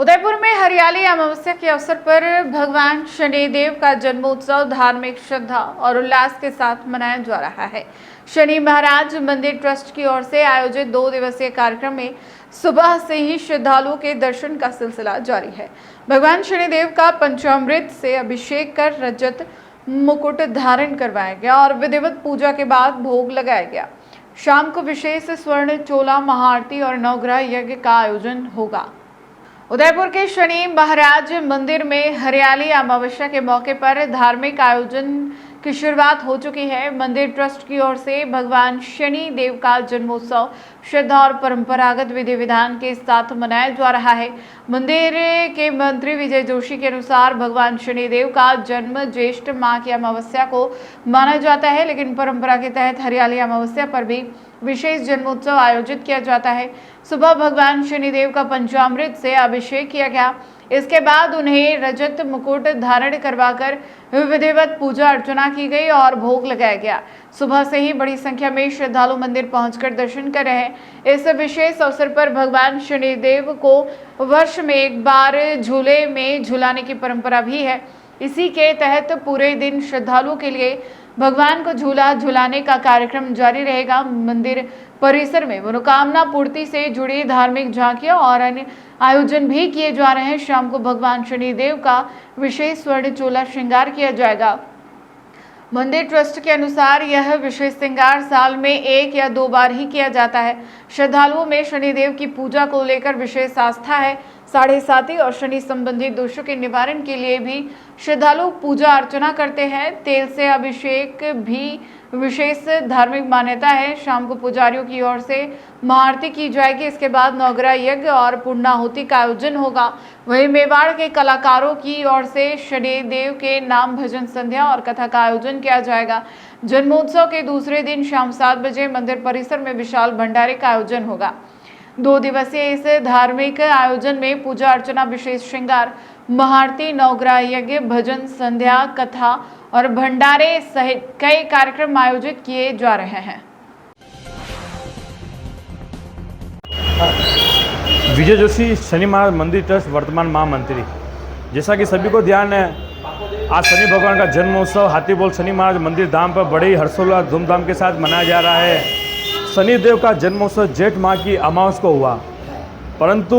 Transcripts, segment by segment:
उदयपुर में हरियाली अमावस्या के अवसर पर भगवान शनिदेव का जन्मोत्सव धार्मिक श्रद्धा और उल्लास के साथ मनाया जा रहा है। शनि महाराज मंदिर ट्रस्ट की ओर से आयोजित 2 दिवसीय कार्यक्रम में सुबह से ही श्रद्धालुओं के दर्शन का सिलसिला जारी है। भगवान शनिदेव का पंचामृत से अभिषेक कर रजत मुकुट धारण करवाया गया और विधिवत पूजा के बाद भोग लगाया गया। शाम को विशेष स्वर्ण चोला महाआरती और नवग्रह यज्ञ का आयोजन होगा। उदयपुर के शनि महाराज मंदिर में हरियाली अमावस्या के मौके पर धार्मिक आयोजन की शुरुआत हो चुकी है। मंदिर ट्रस्ट की ओर से भगवान शनि देव का जन्मोत्सव श्रद्धा और परंपरागत विधि विधान के साथ मनाया जा रहा है। मंदिर के मंत्री विजय जोशी के अनुसार भगवान शनि देव का जन्म ज्येष्ठ माह की अमावस्या को माना जाता है, लेकिन परंपरा के तहत हरियाली अमावस्या पर भी विशेष जन्मोत्सव आयोजित किया जाता है। सुबह भगवान शनिदेव का पंचामृत से अभिषेक किया गया। इसके बाद उन्हें रजत मुकुट धारण करवाकर विधिवत पूजा अर्चना की गई और भोग लगाया गया। सुबह से ही बड़ी संख्या में श्रद्धालु मंदिर पहुंचकर दर्शन कर रहे हैं। इस विशेष अवसर पर भगवान शनिदेव को वर्ष में एक बार झूले में झुलाने की परंपरा भी है। इसी के तहत पूरे दिन श्रद्धालुओं के लिए भगवान को झूला झुलाने का कार्यक्रम जारी रहेगा। मंदिर परिसर में मनोकामना पूर्ति से जुड़ी धार्मिक झांकियां और अन्य आयोजन भी किए जा रहे हैं। शाम को भगवान शनिदेव का विशेष स्वर्ण चोला श्रृंगार किया जाएगा। मंदिर ट्रस्ट के अनुसार यह विशेष श्रृंगार साल में 1 या 2 बार ही किया जाता है। श्रद्धालुओं में शनिदेव की पूजा को लेकर विशेष आस्था है। साढ़े साथी और शनि संबंधी दोषों के निवारण के लिए भी श्रद्धालु पूजा अर्चना करते हैं। तेल से अभिषेक भी विशेष धार्मिक मान्यता है। शाम को पुजारियों की ओर से महाआरती की जाएगी। इसके बाद नवग्रह यज्ञ और पूर्णाहुति का आयोजन होगा। वहीं मेवाड़ के कलाकारों की ओर से शनिदेव के नाम भजन संध्या और कथा का आयोजन किया जाएगा। जन्मोत्सव के दूसरे दिन शाम 7 बजे मंदिर परिसर में विशाल भंडारे का आयोजन होगा। 2 दिवसीय इस धार्मिक आयोजन में पूजा अर्चना, विशेष श्रृंगार, महाआरती, नवग्रह यज्ञ, भजन संध्या, कथा और भंडारे सहित कई कार्यक्रम आयोजित किए जा रहे हैं। विजय जोशी, शनि महाराज मंदिर ट्रस्ट वर्तमान महामंत्री। जैसा कि सभी को ध्यान है, आज शनि भगवान का जन्मोत्सव हाथीबोल शनि महाराज मंदिर धाम पर बड़े ही हर्षोल्लास धूमधाम के साथ मनाया जा रहा है। शनिदेव का जन्मोत्सव जेठ माह की अमावस को हुआ, परंतु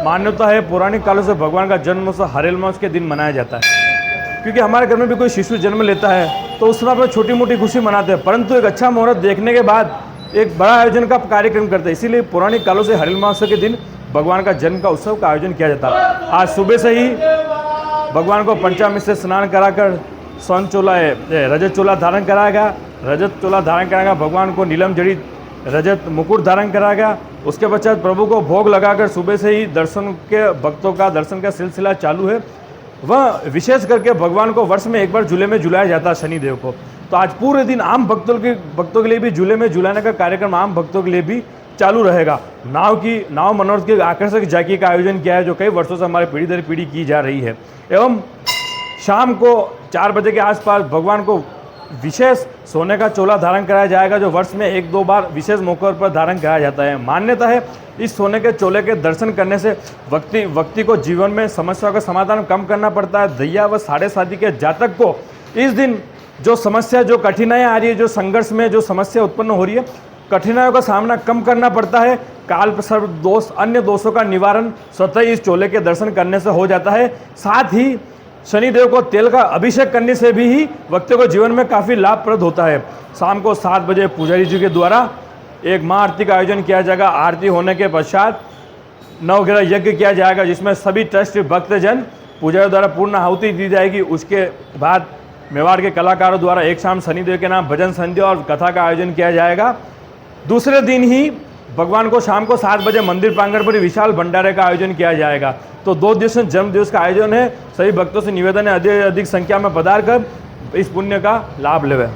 मान्यता है पौराणिक कालों से भगवान का जन्मोत्सव हरेल अमावस के दिन मनाया जाता है। क्योंकि हमारे घर में भी कोई शिशु जन्म लेता है तो उस समय पर छोटी मोटी खुशी मनाते हैं, परंतु एक अच्छा मुहूर्त देखने के बाद एक बड़ा आयोजन का कार्यक्रम करते हैं। इसीलिए पौराणिक कालों से हरेल अमावस्या के दिन भगवान का जन्म का उत्सव का आयोजन किया जाता है। आज सुबह से ही भगवान को पंचामृत से स्नान कराकर स्वर्ण चोला रजत चोला धारण कराया गया। रजत चोला धारण कराया गया। भगवान को नीलम जड़ित रजत मुकुट धारण कराया गया। उसके पश्चात प्रभु को भोग लगाकर सुबह से ही दर्शन के भक्तों का दर्शन का सिलसिला चालू है। वह विशेष करके भगवान को वर्ष में एक बार झूले में झुलाया जाता है शनिदेव को। तो आज पूरे दिन आम भक्तों के लिए भी झूले में झुलाने का कार्यक्रम आम भक्तों के लिए भी चालू रहेगा। नाव मनोरथ की आकर्षक झांकी का आयोजन किया है, जो कई वर्षों से हमारे पीढ़ी दर पीढ़ी की जा रही है। एवं शाम को 4 बजे के आसपास भगवान को विशेष सोने का चोला धारण कराया जाएगा, जो वर्ष में 1-2 बार विशेष मौकों पर धारण कराया जाता है। मान्यता है इस सोने के चोले के दर्शन करने से व्यक्ति को जीवन में समस्याओं का समाधान कम करना पड़ता है। दैया व साढ़े साथी के जातक को इस दिन जो समस्या, जो कठिनाइयाँ आ रही है, जो संघर्ष में जो समस्या उत्पन्न हो रही है, कठिनाइयों का सामना कम करना पड़ता है। काल सर्प दोष, अन्य दोषों का निवारण स्वतः इस चोले के दर्शन करने से हो जाता है। साथ ही शनिदेव को तेल का अभिषेक करने से भी ही व्यक्ति को जीवन में काफ़ी लाभप्रद होता है। शाम को 7 बजे पुजारी जी के द्वारा एक महाआरती का आयोजन किया जाएगा। आरती होने के पश्चात नवग्रह यज्ञ किया जाएगा, जिसमें सभी ट्रस्ट भक्तजन पुजारी द्वारा पूर्ण आहुति दी जाएगी। उसके बाद मेवाड़ के कलाकारों द्वारा एक शाम शनिदेव के नाम भजन संध्या और कथा का आयोजन किया जाएगा। दूसरे दिन ही भगवान को शाम को 7 बजे मंदिर प्रांगण पर विशाल भंडारे का आयोजन किया जाएगा। तो 2 दिवसीय जन्म दिवस का आयोजन है। सभी भक्तों से निवेदन है अधिक संख्या में पधार कर इस पुण्य का लाभ लेवे।